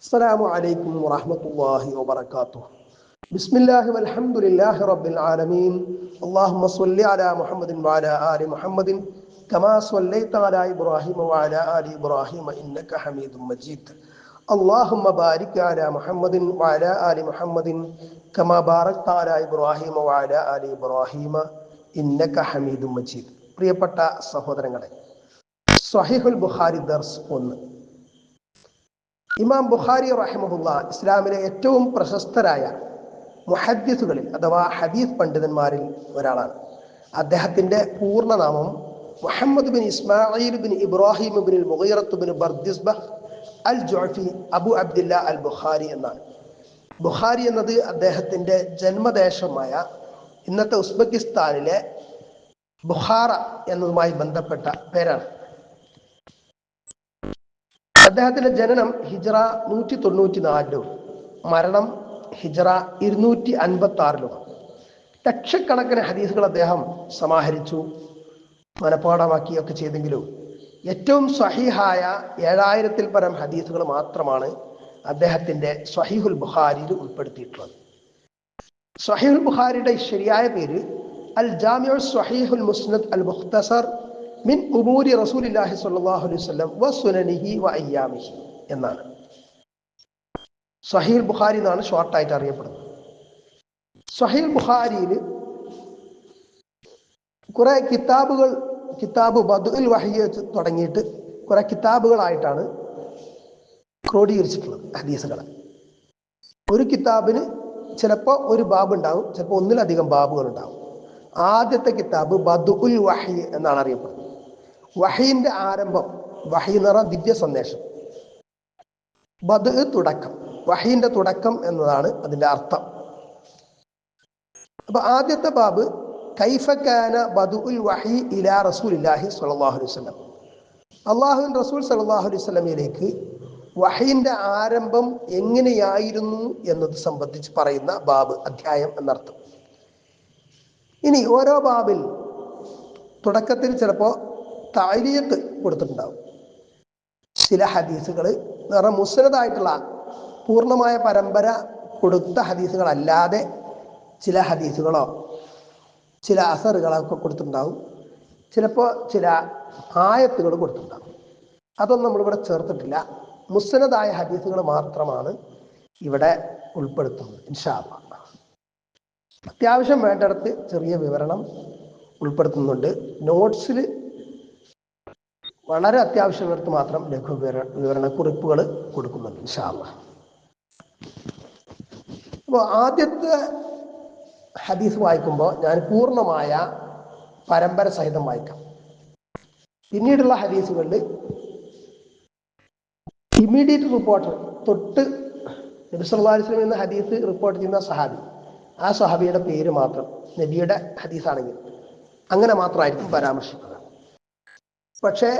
അസ്സലാമു അലൈക്കും വറഹ്മത്തുള്ളാഹി വബറകാതുഹു. ബിസ്മില്ലാഹി വൽഹംദുലില്ലാഹി റബ്ബിൽ ആലമീൻ. അല്ലാഹുമ്മ സ്വല്ലി അലാ മുഹമ്മദിൻ വഅലാ ആലി മുഹമ്മദിൻ കമാ സ്വല്ലൈത അലാ ഇബ്രാഹിമ വഅലാ ആലി ഇബ്രാഹിമ ഇന്നക ഹമീദും മജീദ്. അല്ലാഹുമ്മ ബാരിക് അലാ മുഹമ്മദിൻ വഅലാ ആലി മുഹമ്മദിൻ കമാ ബാറക്ത അലാ ഇബ്രാഹിമ വഅലാ ആലി ഇബ്രാഹിമ ഇന്നക ഹമീദും മജീദ്. പ്രിയപ്പെട്ട സഹോദരങ്ങളെ, സ്വഹീഹുൽ ബുഖാരി ദർസ് 1. ഇമാം ബുഖാരി റഹിമഹുല്ല ഇസ്ലാമിലെ ഏറ്റവും പ്രശസ്തരായ മുഹദ്ദിസുകളിൽ അഥവാ ഹദീസ് പണ്ഡിതന്മാരിൽ ഒരാളാണ്. അദ്ദേഹത്തിൻ്റെ പൂർണ്ണനാമം Muhammad bin Ismail bin Ibrahim bin Mughirah bin Bardizbah al Ju'fi Abu Abdillah al Bukhari എന്നാണ്. ബുഖാരി എന്നത് അദ്ദേഹത്തിൻ്റെ ജന്മദേശമായ ഇന്നത്തെ ഉസ്ബെക്കിസ്ഥാനിലെ ബുഖാറ എന്നതുമായി ബന്ധപ്പെട്ട പേരാണ്. അദ്ദേഹത്തിന്റെ ജനനം ഹിജ്റ 194 മരണം ഹിജ്റ 256 ലക്ഷക്കണക്കിന് ഹദീസുകൾ അദ്ദേഹം സമാഹരിച്ചു, മനഃപ്പാഠമാക്കിയൊക്കെ ചെയ്തെങ്കിലും ഏറ്റവും സ്വഹീഹായ 7000-ൽ പരം ഹദീസുകൾ മാത്രമാണ് അദ്ദേഹത്തിന്റെ സ്വഹീഹുൽ ബുഖാരിയിൽ ഉൾപ്പെടുത്തിയിട്ടുള്ളത്. സ്വഹീഹുൽ ബുഖാരിയുടെ ശരിയായ പേര് അൽ ജാമിഉ സ്വഹീഹുൽ മുസ്നദ് അൽ മുഖ്തസർ മിൻ ഉമൂരി റസൂലില്ലാഹി സ്വല്ലല്ലാഹു അലൈഹി വസല്ലം വ സുനനിഹി വ അയ്യാമിഹി എന്നാണ്. സ്വഹീഹുൽ ബുഖാരി എന്നാണ് ഷോർട്ടായിട്ട് അറിയപ്പെടുന്നത്. സ്വഹീഹുൽ ബുഖാരിയിൽ കുറെ കിതാബ് ബദുൽ വഹി തുടങ്ങിയിട്ട് കുറെ കിതാബുകളായിട്ടാണ് ക്രോഡീകരിച്ചിട്ടുള്ളത് ഹദീസുകൾ. ഒരു കിതാബിന് ചിലപ്പോൾ ഒരു ബാബ് ഉണ്ടാവും, ചിലപ്പോൾ ഒന്നിലധികം ബാബുകൾ ഉണ്ടാവും. ആദ്യത്തെ കിതാബ് ബദുൽ വഹി എന്നാണ് അറിയപ്പെടുന്നത്. വഹീന്റെ ആരംഭം, വഹി എന്ന് പറഞ്ഞാൽ ദിവ്യ സന്ദേശം, ബദ് തുടക്കം, വഹീന്റെ തുടക്കം എന്നതാണ് അതിന്റെ അർത്ഥം. അപ്പൊ ആദ്യത്തെ ബാബ് കൈഫ കാന ബദുൽ വഹി ഇലാ റസൂലില്ലാഹി സ്വല്ലല്ലാഹു അലൈഹി വസല്ലം, അല്ലാഹുവിൻ റസൂൽ സ്വല്ലല്ലാഹു അലൈഹി വസല്ലമയിലേക്ക് വഹീന്റെ ആരംഭം എങ്ങനെയായിരുന്നു എന്നത് സംബന്ധിച്ച് പറയുന്ന ബാബ്, അധ്യായം എന്നർത്ഥം. ഇനി ഓരോ ബാബിൽ തുടക്കത്തിൽ ചിലപ്പോൾ തഅലീഖ് കൊടുത്തിട്ടുണ്ടാവും. ചില ഹദീസുകൾ എന്ന് പറഞ്ഞാൽ മുസ്നദായിട്ടുള്ള പൂർണ്ണമായ പരമ്പര കൊടുത്ത ഹദീസുകളല്ലാതെ ചില ഹദീസുകളോ ചില അസറുകളോ ഒക്കെ കൊടുത്തിട്ടുണ്ടാവും. ചിലപ്പോൾ ചില ആയത്തുകൾ കൊടുത്തിട്ടുണ്ടാവും. അതൊന്നും നമ്മളിവിടെ ചേർത്തിട്ടില്ല. മുസ്നദായ ഹദീസുകൾ മാത്രമാണ് ഇവിടെ ഉൾപ്പെടുത്തുന്നത്. ഇൻഷാ അല്ലാഹ് അത്യാവശ്യം വേണ്ടിടത്ത് ചെറിയ വിവരണം ഉൾപ്പെടുത്തുന്നുണ്ട്. നോട്ട്സിൽ വളരെ അത്യാവശ്യമുള്ളിടത്ത് മാത്രം ലഘു വിവരണ കുറിപ്പുകൾ കൊടുക്കുന്നുണ്ട് ഇൻഷാ അല്ലാഹ്. അപ്പോൾ ആദ്യത്തെ ഹദീസ് വായിക്കുമ്പോൾ ഞാൻ പൂർണ്ണമായ പരമ്പര സഹിതം വായിക്കാം. പിന്നീടുള്ള ഹദീസുകളിൽ ഇമ്മീഡിയറ്റ് റിപ്പോർട്ടർ തൊട്ട് നബി സല്ലല്ലാഹു അലൈഹി വസല്ലം എന്ന ഹദീസ് റിപ്പോർട്ട് ചെയ്യുന്ന സഹാബി, ആ സഹാബിയുടെ പേര് മാത്രം നബിയുടെ ഹദീസാണെങ്കിൽ അങ്ങനെ മാത്രമായിരിക്കും പരാമർശിക്കുക. പക്ഷേ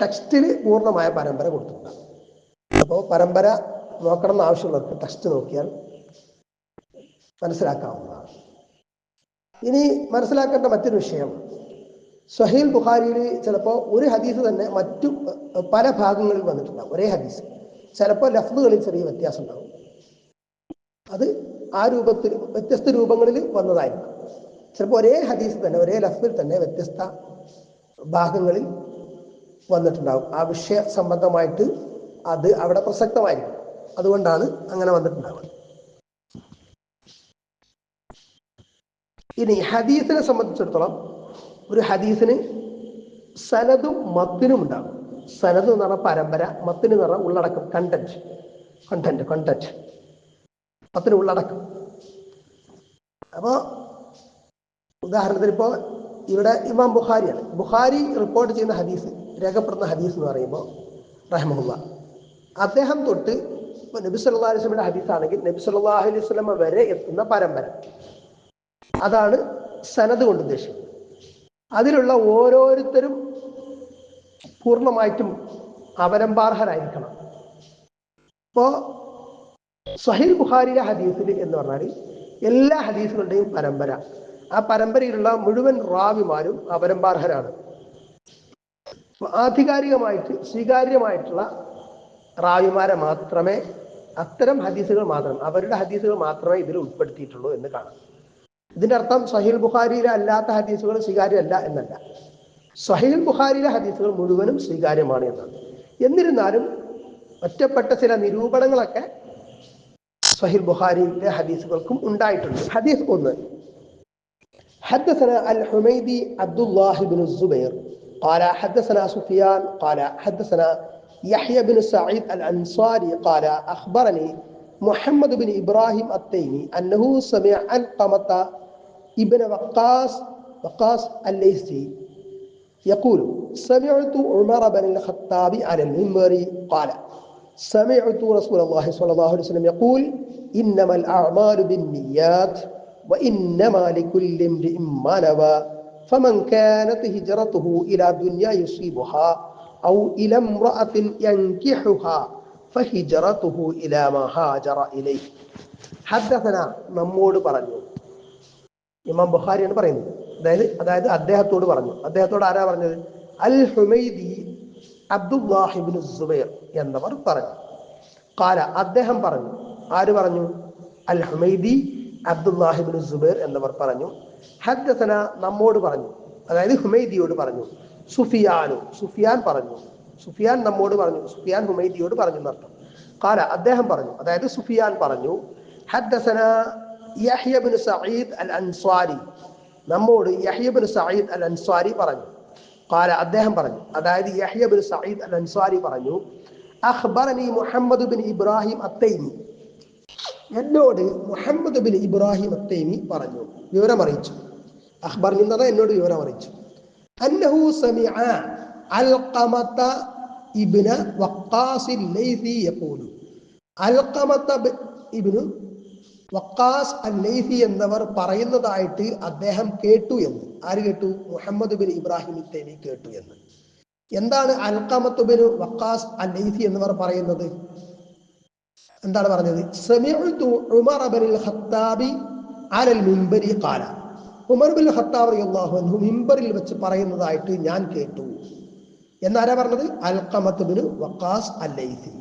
ടെക്സ്റ്റിൽ പൂർണ്ണമായ പരമ്പര കൊടുത്തിട്ടുണ്ട്. അപ്പോൾ പരമ്പര നോക്കണം എന്ന് ആവശ്യമുള്ളവർക്ക് ടെക്സ്റ്റ് നോക്കിയാൽ മനസ്സിലാക്കാവുന്നതാണ്. ഇനി മനസ്സിലാക്കേണ്ട മറ്റൊരു വിഷയം, സ്വഹീഹുൽ ബുഖാരിയിൽ ചിലപ്പോൾ ഒരു ഹദീസ് തന്നെ മറ്റു പല ഭാഗങ്ങളിൽ വന്നിട്ടുണ്ടാവും. ഒരേ ഹദീസ് ചിലപ്പോൾ ലഫ്ദുകളിൽ ചെറിയ വ്യത്യാസം ഉണ്ടാവും. അത് ആ രൂപത്തിൽ വ്യത്യസ്ത രൂപങ്ങളിൽ വന്നതായിരിക്കും. ചിലപ്പോൾ ഒരേ ഹദീസ് തന്നെ ഒരേ ലഫ്ദിൽ തന്നെ വ്യത്യസ്ത ഭാഗങ്ങളിൽ വന്നിട്ടുണ്ടാവും. ആ വിഷയ സംബന്ധമായിട്ട് അത് അവിടെ പ്രസക്തമായിരിക്കും. അതുകൊണ്ടാണ് അങ്ങനെ വന്നിട്ടുണ്ടാവുക. ഇനി ഹദീസിനെ സംബന്ധിച്ചിടത്തോളം ഒരു ഹദീസിന് സനദും മത്തിനും ഉണ്ടാകും. സനദ് എന്ന് പറഞ്ഞാൽ പരമ്പര, മത്തിന് എന്ന് പറഞ്ഞാൽ ഉള്ളടക്കം, കണ്ടന്റ്, മത്തിന് ഉള്ളടക്കം. അപ്പോൾ ഉദാഹരണത്തിന് ഇപ്പോൾ ഇവിടെ ഇമാം ബുഖാരിയാണ്. ബുഖാരി റിപ്പോർട്ട് ചെയ്യുന്ന ഹദീസ്, രേഖപ്പെടുന്ന ഹദീസ് എന്ന് പറയുമ്പോൾ റഹ്മഹുല്ലാ അദ്ദേഹം തൊട്ട് ഇപ്പോൾ നബി സല്ലല്ലാഹു അലൈഹി വസല്ലമയുടെ ഹദീസാണെങ്കിൽ നബി സല്ലല്ലാഹു അലൈഹി വസല്ലമ വരെ എത്തുന്ന പരമ്പര, അതാണ് സനദ് കൊണ്ട് ഉദ്ദേശിക്കുന്നത്. അതിലുള്ള ഓരോരുത്തരും പൂർണ്ണമായിട്ടും അവലംബാർഹരായിരിക്കണം. ഇപ്പോൾ സ്വഹീഹ് ബുഖാരിയിലെ ഹദീസിൽ എന്ന് പറഞ്ഞാൽ എല്ലാ ഹദീസുകളുടെയും പരമ്പര, ആ പരമ്പരയിലുള്ള മുഴുവൻ റാവിമാരും അവലംബാർഹരാണ്. ആധികാരികമായിട്ട് സ്വീകാര്യമായിട്ടുള്ള റാവിമാരെ മാത്രമേ അത്തരം ഹദീസുകൾ മാത്രം, അവരുടെ ഹദീസുകൾ മാത്രമേ ഇതിൽ ഉൾപ്പെടുത്തിയിട്ടുള്ളൂ എന്ന് കാണാം. ഇതിന്റെ അർത്ഥം സഹീഹ് ബുഖാരിയിലെ അല്ലാത്ത ഹദീസുകൾ സ്വീകാര്യമല്ല എന്നല്ല. സഹീഹ് ബുഖാരിയിലെ ഹദീസുകൾ മുഴുവനും സ്വീകാര്യമാണ് എന്നാണ്. എന്നിരുന്നാലും ഒറ്റപ്പെട്ട ചില നിരൂപണങ്ങളൊക്കെ സഹീഹ് ബുഖാരിയിലെ ഹദീസുകൾക്കും ഉണ്ടായിട്ടുണ്ട്. ഹദീസ് 1. حدثنا الحميدي عبد الله بن الزبير قال حدثنا سفيان قال حدثنا يحيى بن سعيد الأنصاري قال أخبرني محمد بن إبراهيم التيمي أنه سمع علقمة ابن وقاص الليثي يقول سمعت عمر بن الخطاب على المنبر قال سمعت رسول الله صلى الله عليه وسلم يقول إنما الأعمال بالنيات وإنما لكل امرئ ما نوى فمن كانت هجرته إلى دنيا يصيبها أو إلى امرأة ينكحها فهجرته إلى ما هاجر إليه. حدثنا നമ്മോട് പറഞ്ഞു, ഇമാം ബുഖാരിയാണ് പറയുന്നത്. അതായത് അദ്ദേഹത്തോട് പറഞ്ഞു. അദ്ദേഹത്തോട് ആരാ പറഞ്ഞത്? അൽ ഹുമൈദി അബ്ദുല്ലാഹി ഇബ്നു സുബൈർ എന്നവർ പറഞ്ഞു. ഖാല, അദ്ദേഹം പറഞ്ഞു. ആര് പറഞ്ഞു? അൽ ഹുമൈദി അബ്ദുല്ലാഹി ഇബ്നു സുബൈർ എന്നവർ പറഞ്ഞു. ഹദ്ദസന നമ്മോട് പറഞ്ഞു, അതായത് ഹുമൈദിയോട് പറഞ്ഞു. സുഫിയാൻ പറഞ്ഞു. സുഫിയാൻ നമ്മോട് പറഞ്ഞു, സുഫിയാൻ ഹുമൈദിയോട് പറഞ്ഞു എന്നർത്ഥം. ഖാല, അദ്ദേഹം പറഞ്ഞു, അതായത് സുഫിയാൻ പറഞ്ഞു. ഹദ്ദസന യഹ്യ ഇബ്നു സഈദ് അൽ അൻസ്വാരി, നമ്മോട് യഹ്യ ഇബ്നു സഈദ് അൽ അൻസ്വാരി പറഞ്ഞു. ഖാല, അദ്ദേഹം പറഞ്ഞു, അതായത് യഹ്യ ഇബ്നു സഈദ് അൽ അൻസ്വാരി പറഞ്ഞു. അഖ്ബറനി മുഹമ്മദ് ബിൻ ഇബ്രാഹിം അത്തൈമി, എന്നോട് മുഹമ്മദ് ബിൻ ഇബ്രാഹിം അത്തൈമി പറഞ്ഞു, വിവരം അറിയിച്ചു. അഖ്ബർനി എന്ന് പറഞ്ഞാൽ എന്നോട് വിവരം അറിയിച്ചു. അന്നഹു സമിഅ അൽഖമത ഇബ്ന വഖാസ് അൽ-ലൈസി യഖൂലു, അൽഖമത ഇബ്നു വഖാസ് അൽ-ലൈസി എന്നവർ പറയുന്നതായിട്ട് അദ്ദേഹം കേട്ടു എന്ന്. ആര് കേട്ടു? മുഹമ്മദ് ബിൻ ഇബ്രാഹിം അത്തൈമി കേട്ടു എന്ന്. എന്താണ് അൽഖമത്ത് ബിൻ വഖാസ് അൽ-ലൈസി എന്നവർ പറയുന്നത്? എന്താണ് പറഞ്ഞത്? സമിഅ്തു ഉമർ ബിൻ ഖത്താബി അലൽ മിൻബരി ഖാല, ഉമർ ബിൻ ഖത്താബ് റളിയല്ലാഹു അൻഹു മിൻബറിൽ വെച്ച് പറയുന്നതായിട്ട് ഞാൻ കേട്ടു എന്നാരാ പറഞ്ഞത്? അൽഖമത്ത് ബിൻ വഖാസ് അൽ-ലൈസി.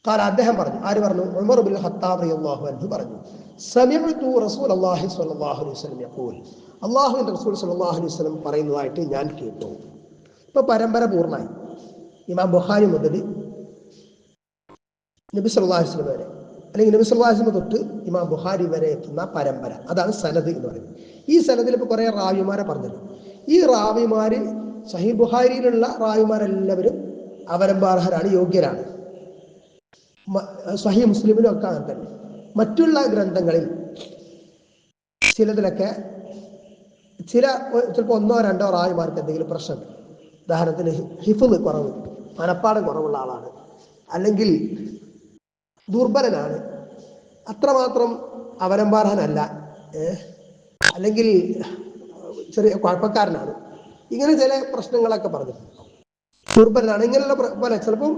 ഖാല, അദ്ദേഹം പറഞ്ഞു. ആര് പറഞ്ഞു? ഉമർ ബിൻ ഖത്താബ് റളിയല്ലാഹു അൻഹു പറഞ്ഞു. സമിഅ്തു റസൂലുള്ളാഹി സ്വല്ലല്ലാഹു അലൈഹി വസല്ലം യഖൂൽ, അല്ലാഹുവിന്റെ റസൂൽ സ്വല്ലല്ലാഹു അലൈഹി വസല്ലം പറയുന്നതായിട്ട് ഞാൻ കേട്ടു. ഇപ്പൊ പരമ്പര പൂർണ്ണമായി. ഇമാം ബുഖാരി മുതൽ നബി സല്ലല്ലാഹു അലൈഹി വസല്ലം വരെ, അല്ലെങ്കിൽ നബി സല്ലല്ലാഹു അലൈഹി വസല്ലം തൊട്ട് ഇമാം ബുഖാരി വരെ എത്തുന്ന പരമ്പര, അതാണ് സനദ് എന്ന് പറയുന്നത്. ഈ സനദിൽ ഇപ്പോൾ കുറേ റാവിമാരെ പറഞ്ഞല്ലോ. ഈ റാവിമാര് സഹീഹ് ബുഖാരിയിലുള്ള റാവിമാരെല്ലാവരും അവലംബാർഹരാണ്, യോഗ്യരാണ്. സഹീഹ് മുസ്ലിമിലും ഒക്കെ അങ്ങനെ തന്നെ. മറ്റുള്ള ഗ്രന്ഥങ്ങളിൽ ചിലതിലൊക്കെ ചിലപ്പോൾ ഒന്നോ രണ്ടോ റാവിമാർക്ക് എന്തെങ്കിലും പ്രശ്നമുണ്ട്. ഉദാഹരണത്തിന് ഹിഫ്ള് കുറവ്, മനപ്പാടം കുറവുള്ള ആളാണ്, അല്ലെങ്കിൽ ദുർബലനാണ്, അത്രമാത്രം അവലംബാർഹനല്ല, അല്ലെങ്കിൽ ചെറിയ കുഴപ്പക്കാരനാണ്, ഇങ്ങനെ ചില പ്രശ്നങ്ങളൊക്കെ പറഞ്ഞിട്ടുണ്ട്. ദുർബലനാണ്, ഇങ്ങനെയുള്ള പോലെ ചിലപ്പം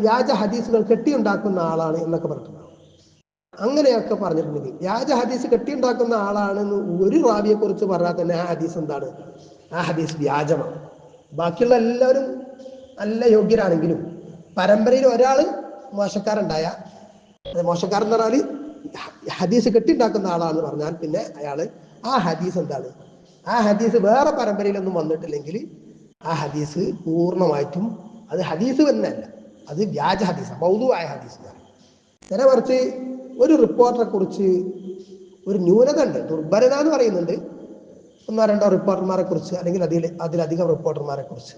വ്യാജ ഹദീസുകൾ കെട്ടിയുണ്ടാക്കുന്ന ആളാണ് എന്നൊക്കെ പറഞ്ഞിട്ടുണ്ടാവും. അങ്ങനെയൊക്കെ പറഞ്ഞിട്ടുണ്ടെങ്കിൽ വ്യാജ ഹദീസ് കെട്ടിയുണ്ടാക്കുന്ന ആളാണെന്ന് ഒരു റാവിയെ കുറിച്ച് പറഞ്ഞാൽ തന്നെ ആ ഹദീസ് എന്താണ്? ആ ഹദീസ് വ്യാജമാണ്. ബാക്കിയുള്ള എല്ലാവരും നല്ല യോഗ്യരാണെങ്കിലും പരമ്പരയിൽ ഒരാൾ മോശക്കാരുണ്ടായ, മോശക്കാരൻ എന്ന് പറഞ്ഞാൽ ഹദീസ് കെട്ടിണ്ടാക്കുന്ന ആളാണെന്ന് പറഞ്ഞാൽ പിന്നെ അയാൾ ആ ഹദീസ് എന്താണ്? ആ ഹദീസ് വേറെ പരമ്പരയിലൊന്നും വന്നിട്ടില്ലെങ്കിൽ ആ ഹദീസ് പൂർണ്ണമായിട്ടും അത് ഹദീസ് തന്നെയല്ല, അത് വ്യാജ ഹദീസാണ്, മൗദൂആയ ഹദീസ്. നേരെ മറിച്ച് ഒരു റിപ്പോർട്ടറെ കുറിച്ച് ഒരു ന്യൂനത ഉണ്ട്, ദുർബലനാന്ന് പറയുന്നുണ്ട്, ഒന്നോ രണ്ടോ റിപ്പോർട്ടർമാരെ കുറിച്ച്, അല്ലെങ്കിൽ അതിലധികം റിപ്പോർട്ടർമാരെ കുറിച്ച്.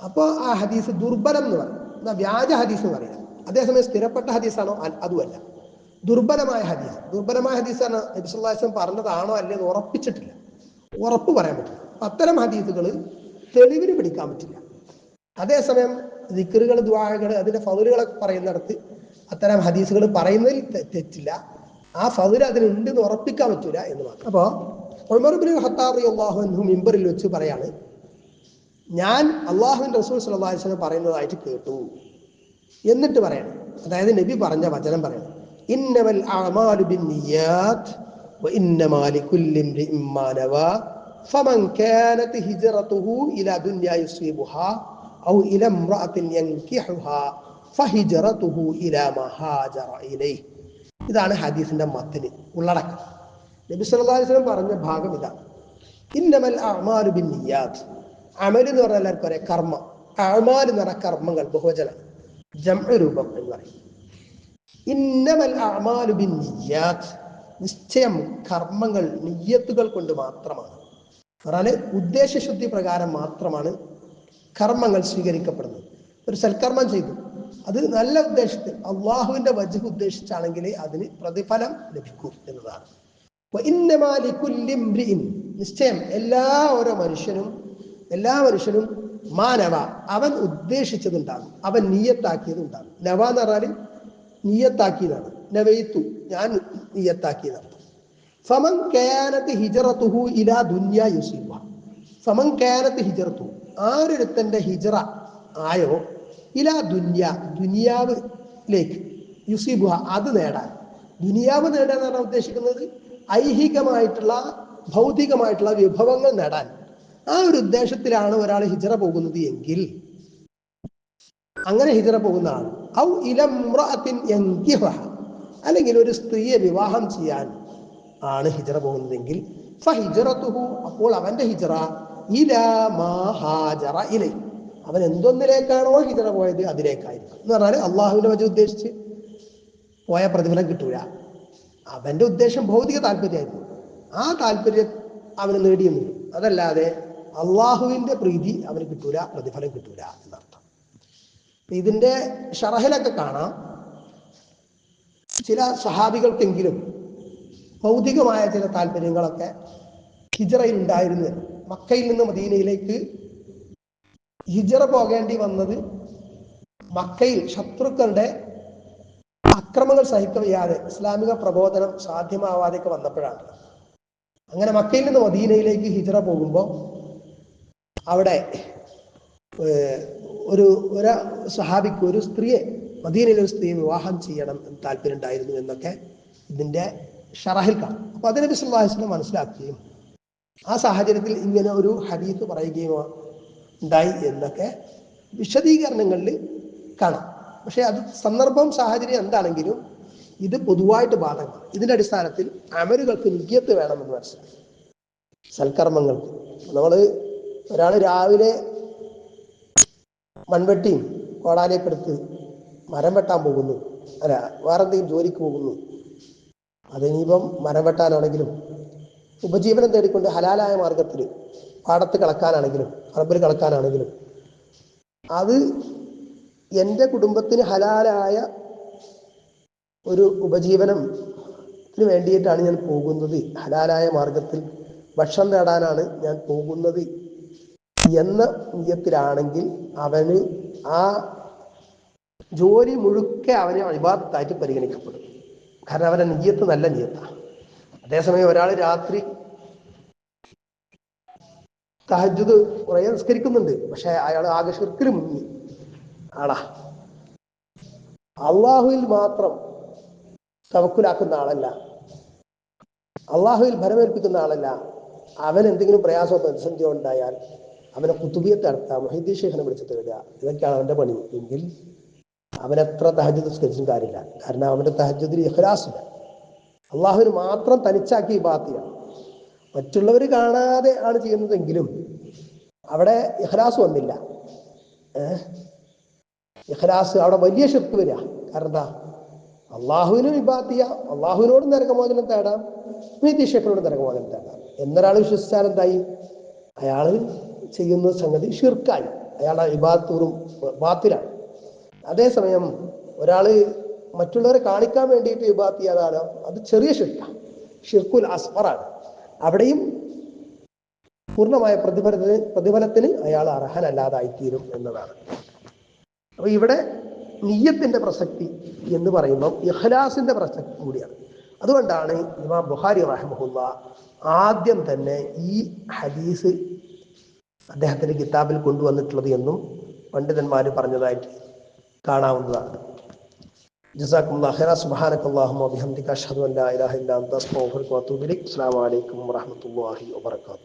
അപ്പോൾ ആ ഹദീസ് ദുർബലം എന്ന് പറയും, എന്നാൽ വ്യാജ ഹദീസ് എന്ന് പറയാം. അതേസമയം സ്ഥിരപ്പെട്ട ഹദീസാണോ? അതുമല്ല, ദുർബലമായ ഹദീസ്. ദുർബലമായ ഹദീസാണ് നബി സല്ലല്ലാഹു അലൈഹി വസല്ലം പറഞ്ഞതാണോ അല്ലേ എന്ന് ഉറപ്പിച്ചിട്ടില്ല, ഉറപ്പ് പറയാൻ പറ്റില്ല. അത്തരം ഹദീസുകൾ തെളിവിന് പിടിക്കാൻ പറ്റില്ല. അതേസമയം ദിക്റുകൾ, ദുആകൾ, അതിന്റെ ഫദ്ലുകളൊക്കെ പറയുന്നിടത്ത് അത്തരം ഹദീസുകൾ പറയുന്നതിൽ തെറ്റില്ല, ആ ഫദ്ല് അതിനുണ്ടെന്ന് ഉറപ്പിക്കാൻ പറ്റൂല എന്ന് മാത്രം. അപ്പോൾ ഉമർ ഇബ്നു ഖത്താബ് റളിയല്ലാഹു അൻഹു മിമ്പറിൽ വെച്ച് പറയാണ്, ഞാൻ അല്ലാഹുവിന്റെ റസൂൽ സ്വല്ലല്ലാഹു അലൈഹി വസല്ലം പറയുന്നതായിട്ട് കേട്ടു എന്നിട്ട് പറയണം. അതായത് നബി പറഞ്ഞ വചനം പറയണം, ഇന്നമൽ അഅമാലു ബിന്നിയാത്ത് വഇന്നമാ ലികുല്ലി ഇംറിഇൻ മാ നവാ ഫമൻ കാനത് ഹിജ്റതുഹു ഇലാ ദുനിയാ യുസീബുഹാ ഔ ഇലാ ഇംറഅത്തിൻ യൻകിഹുഹാ ഫഹിജറതുഹു ഇലാ മാ ഹാജറ ഇലൈഹി. ഇതാണ് ഹദീസിന്റെ മത്തിന് ഉള്ളടക്കം. നബി സല്ലല്ലാഹു അലൈഹി വസല്ലം പറഞ്ഞ ഭാഗം ഇതാണ്. ഇന്നമൽ അഅ്മാലു ബിന്നിയ്യാത്ത്. അമൽ എന്ന് പറഞ്ഞാൽ എല്ലാവർക്കും അറിയാം കർമ്മം. അഅ്മാൽ എന്ന് പറഞ്ഞാൽ കർമ്മങ്ങൾ, ബഹുവചനം, ജംഉ രൂപം എന്ന് പറയും. ഇന്നമൽ അഅ്മാലു ബിന്നിയ്യാത്ത്, നിശ്ചയം കർമ്മങ്ങൾ നിയ്യത്തുകൾ കൊണ്ട് മാത്രമാണ്. പറഞ്ഞാല് ഉദ്ദേശശുദ്ധി പ്രകാരം മാത്രമാണ് കർമ്മങ്ങൾ സ്വീകരിക്കപ്പെടുന്നത്. ഒരു സൽക്കർമ്മം ചെയ്തു, അത് നല്ല ഉദ്ദേശത്തിൽ അള്ളാഹുവിന്റെ വജ്ഹ് ഉദ്ദേശിച്ചാണെങ്കിൽ അതിന് പ്രതിഫലം ലഭിക്കും എന്നതാണ്. നിശ്ചയം ഓരോ മനുഷ്യനും മാനവ, അവൻ ഉദ്ദേശിച്ചതുണ്ടാകും, അവൻ നിയ്യത്താക്കിയതുണ്ടാകും. നവ എന്ന് പറഞ്ഞാൽ നിയ്യത്താക്കിയതാണ്. നവയിത്തു, ഞാൻ നിയ്യത്താക്കിയതാണ്. ഫമൻ കാനത്ത് ഹിജറതുഹു ഇലാ ദുനിയാ യുസീബുഹ. ഫമൻ കാനത്ത് ഹിജറതുഹു, ആരൊരുത്തന്റെ ഹിജറ ആയോ, ഇലാ ദുനിയ, ദുനിയാവിലേക്ക്, യുസീബുഹ, അത് നേടാൻ. ദുനിയാവ് നേടാൻ എന്നാണ് ഉദ്ദേശിക്കുന്നത് ഐഹികമായിട്ടുള്ള ഭൗതികമായിട്ടുള്ള വിഭവങ്ങൾ നേടാൻ. ആ ഒരു ഉദ്ദേശത്തിലാണ് ഒരാൾ ഹിജറ പോകുന്നത് എങ്കിൽ, അങ്ങനെ ഹിജറ പോകുന്ന ആൾ, ഔ ഇലംറഅത്തിൻ യൻകിഹുഹ, അല്ലെങ്കിൽ ഒരു സ്ത്രീയെ വിവാഹം ചെയ്യാൻ ആണ് ഹിജറ പോകുന്നതെങ്കിൽ, ഫഹിജറതുഹു, അപ്പോൾ അവന്റെ ഹിജറ ഇലാ മാ ഹാജറ ഇലൈഹി, അവൻ എന്തൊന്നിലേക്കാണോ ഹിജറ പോയത് അതിലേക്കായിരിക്കും. എന്ന് പറഞ്ഞാൽ അള്ളാഹുവിന്റെ വജഹ് ഉദ്ദേശിച്ച് പോയ പ്രതിഫലം കിട്ടൂല. അവന്റെ ഉദ്ദേശം ഭൗതിക താല്പര്യമായിരുന്നു, ആ താല്പര്യം അവന് നേടിയെന്നു. അതല്ലാതെ അള്ളാഹുവിന്റെ പ്രീതി അവന് കിട്ടൂല, പ്രതിഫലം കിട്ടൂല എന്നർത്ഥം. ഇതിന്റെ ഷറഹിലൊക്കെ കാണാം, ചില സഹാബികൾക്കെങ്കിലും ഭൗതികമായ ചില താല്പര്യങ്ങളൊക്കെ ഹിജറയിൽ ഉണ്ടായിരുന്നു. മക്കയിൽ നിന്ന് മദീനയിലേക്ക് ഹിജറ പോകേണ്ടി വന്നത് മക്കയിൽ ശത്രുക്കളുടെ അക്രമങ്ങൾ സഹിക്കവയ്യാതെ ഇസ്ലാമിക പ്രബോധനം സാധ്യമാവാതെയൊക്കെ വന്നപ്പോഴാണ്. അങ്ങനെ മക്കയിൽ നിന്ന് മദീനയിലേക്ക് ഹിജറ പോകുമ്പോൾ അവിടെ ഒരു സഹാബിക്ക് ഒരു സ്ത്രീയെ, മദീനയിലെ ഒരു സ്ത്രീയെ വിവാഹം ചെയ്യണം എന്ന് താല്പര്യം ഉണ്ടായിരുന്നു എന്നൊക്കെ ഇതിന്റെ ഷറഹിൽ കാണും. അപ്പൊ അത് നബി സല്ലല്ലാഹു അലൈഹി വസല്ലം മനസ്സിലാക്കുകയും ആ സാഹചര്യത്തിൽ ഇങ്ങനെ ഒരു ഹദീസ് പറയുകയും ഉണ്ടായി എന്നൊക്കെ വിശദീകരണങ്ങളിൽ കാണാം. പക്ഷെ അത് സന്ദർഭം സാഹചര്യം എന്താണെങ്കിലും ഇത് പൊതുവായിട്ട് ബാധകമാണ്. ഇതിന്റെ അടിസ്ഥാനത്തിൽ അമലുകൾക്ക് നിയ്യത്ത് വേണമെന്ന് മനസ്സിലാക്കി. സൽക്കർമ്മങ്ങൾക്ക് ഒരാൾ രാവിലെ മൺവെട്ടിയും കോടാലിയൊക്കെ എടുത്ത് മരം വെട്ടാൻ പോകുന്നു, അല്ല വേറെന്തെങ്കിലും ജോലിക്ക് പോകുന്നു, അതിനിപ്പം മരം വെട്ടാനാണെങ്കിലും ഉപജീവനം തേടിക്കൊണ്ട് ഹലാലായ മാർഗത്തിൽ പാടത്ത് കളക്കാനാണെങ്കിലും റബ്ബിൽ കളക്കാനാണെങ്കിലും, അത് എൻ്റെ കുടുംബത്തിന് ഹലാലായ ഒരു ഉപജീവനത്തിന് വേണ്ടിയിട്ടാണ് ഞാൻ പോകുന്നത്, ഹലാലായ മാർഗത്തിൽ ഭക്ഷണം നേടാനാണ് ഞാൻ പോകുന്നത് എന്ന നിയ്യത്തിലാണെങ്കിൽ അവന് ആ ജോലി മുഴുക്കെ അവനെ ഇബാദത്തായിട്ട് പരിഗണിക്കപ്പെടും. കാരണം അവന്റെ നിയ്യത്ത് നല്ല നിയ്യത്താണ്. അതേസമയം ഒരാൾ രാത്രി തഹജ്ജുദ് കുറേ നിസ്കരിക്കുന്നുണ്ട്, പക്ഷെ അയാൾ ആകെ ശിർക്കിൽ മുങ്ങി ആളാ, അള്ളാഹുവിൽ മാത്രം തവക്കുലാക്കുന്ന ആളല്ല, അള്ളാഹുവിൽ ഭരമേൽപ്പിക്കുന്ന ആളല്ല. അവൻ എന്തെങ്കിലും പ്രയാസമോ പ്രതിസന്ധിയോ ഉണ്ടായാൽ അവനെ കുത്തുബിയത്ത് നടത്തുക, മുഹീദ്ദീൻ ശൈഖിനെ വിളിച്ച് തേടുക, ഇതൊക്കെയാണ് അവന്റെ പണി എങ്കിൽ അവനെത്ര തഹജ്ജുദ് നിസ്കരിച്ചും കാര്യമില്ല. കാരണം അവന്റെ തഹജ്ജുദിൽ ഇഖ്ലാസില്ല, അള്ളാഹുവിന് മാത്രം തനിച്ചാക്കി ഇബാദത്താണ്. മറ്റുള്ളവർ കാണാതെ ആണ് ചെയ്യുന്നതെങ്കിലും അവിടെ ഇഖ്ലാസ് വന്നില്ല. ഇഖ്ലാസ് അവിടെ വലിയ ശിർക്ക് വരിക. കാരണം എന്താ, അള്ളാഹുവിനും ഇബാദത്ത് ചെയ്യാം, അള്ളാഹുവിനോടും നരകമോചനം തേടാം, മുഹീദ്ദീൻ ശൈഖിനോടും നരകമോചനം തേടാം. എന്നൊരാൾ വിശ്വസിച്ചാൽ എന്തായി, അയാൾ ചെയ്യുന്ന സംഗതി ഷിർക്കായി, അയാളുടെ ഇബാദത്തൂറും ബാത്തിലാണ്. അതേസമയം ഒരാൾ മറ്റുള്ളവരെ കാണിക്കാൻ വേണ്ടിയിട്ട് ഇബാദത്ത് ചെയ്യാതാലോ, അത് ചെറിയ ഷിർക്കാണ്, ഷിർക്കുൽ അസ്ഗറാണ്. അവിടെയും പൂർണ്ണമായ പ്രതിഫലത്തിന് അയാൾ അർഹനല്ലാതായിത്തീരും എന്നതാണ്. അപ്പൊ ഇവിടെ നിയ്യത്തിന്റെ പ്രസക്തി എന്ന് പറയുമ്പോൾ ഇഖ്ലാസിന്റെ പ്രസക്തി കൂടിയാണ്. അതുകൊണ്ടാണ് ഇമാം ബുഖാരി റഹിമഹുല്ലാ ആദ്യം തന്നെ ഈ ഹദീസ് അദ്ദേഹത്തിന്റെ കിതാബിൽ കൊണ്ടുവന്നിട്ടുള്ളത് എന്നും പണ്ഡിതന്മാർ പറഞ്ഞതായിട്ട് കാണാവുന്നതാണ്. ജസാക്കുമുല്ലാഹു ഖൈറൻ. സുബ്ഹാനക്കല്ലാഹുമ്മ വബിഹംദിക അഷ്ഹദു അൻ ലാ ഇലാഹ ഇല്ലാ അൻത അസ്തഗ്ഫിറുക വഅതൂബു ഇലൈക്. അസ്സലാമു അലൈക്കും വറഹ്മത്തുള്ളാഹി വബറകാതുഹു.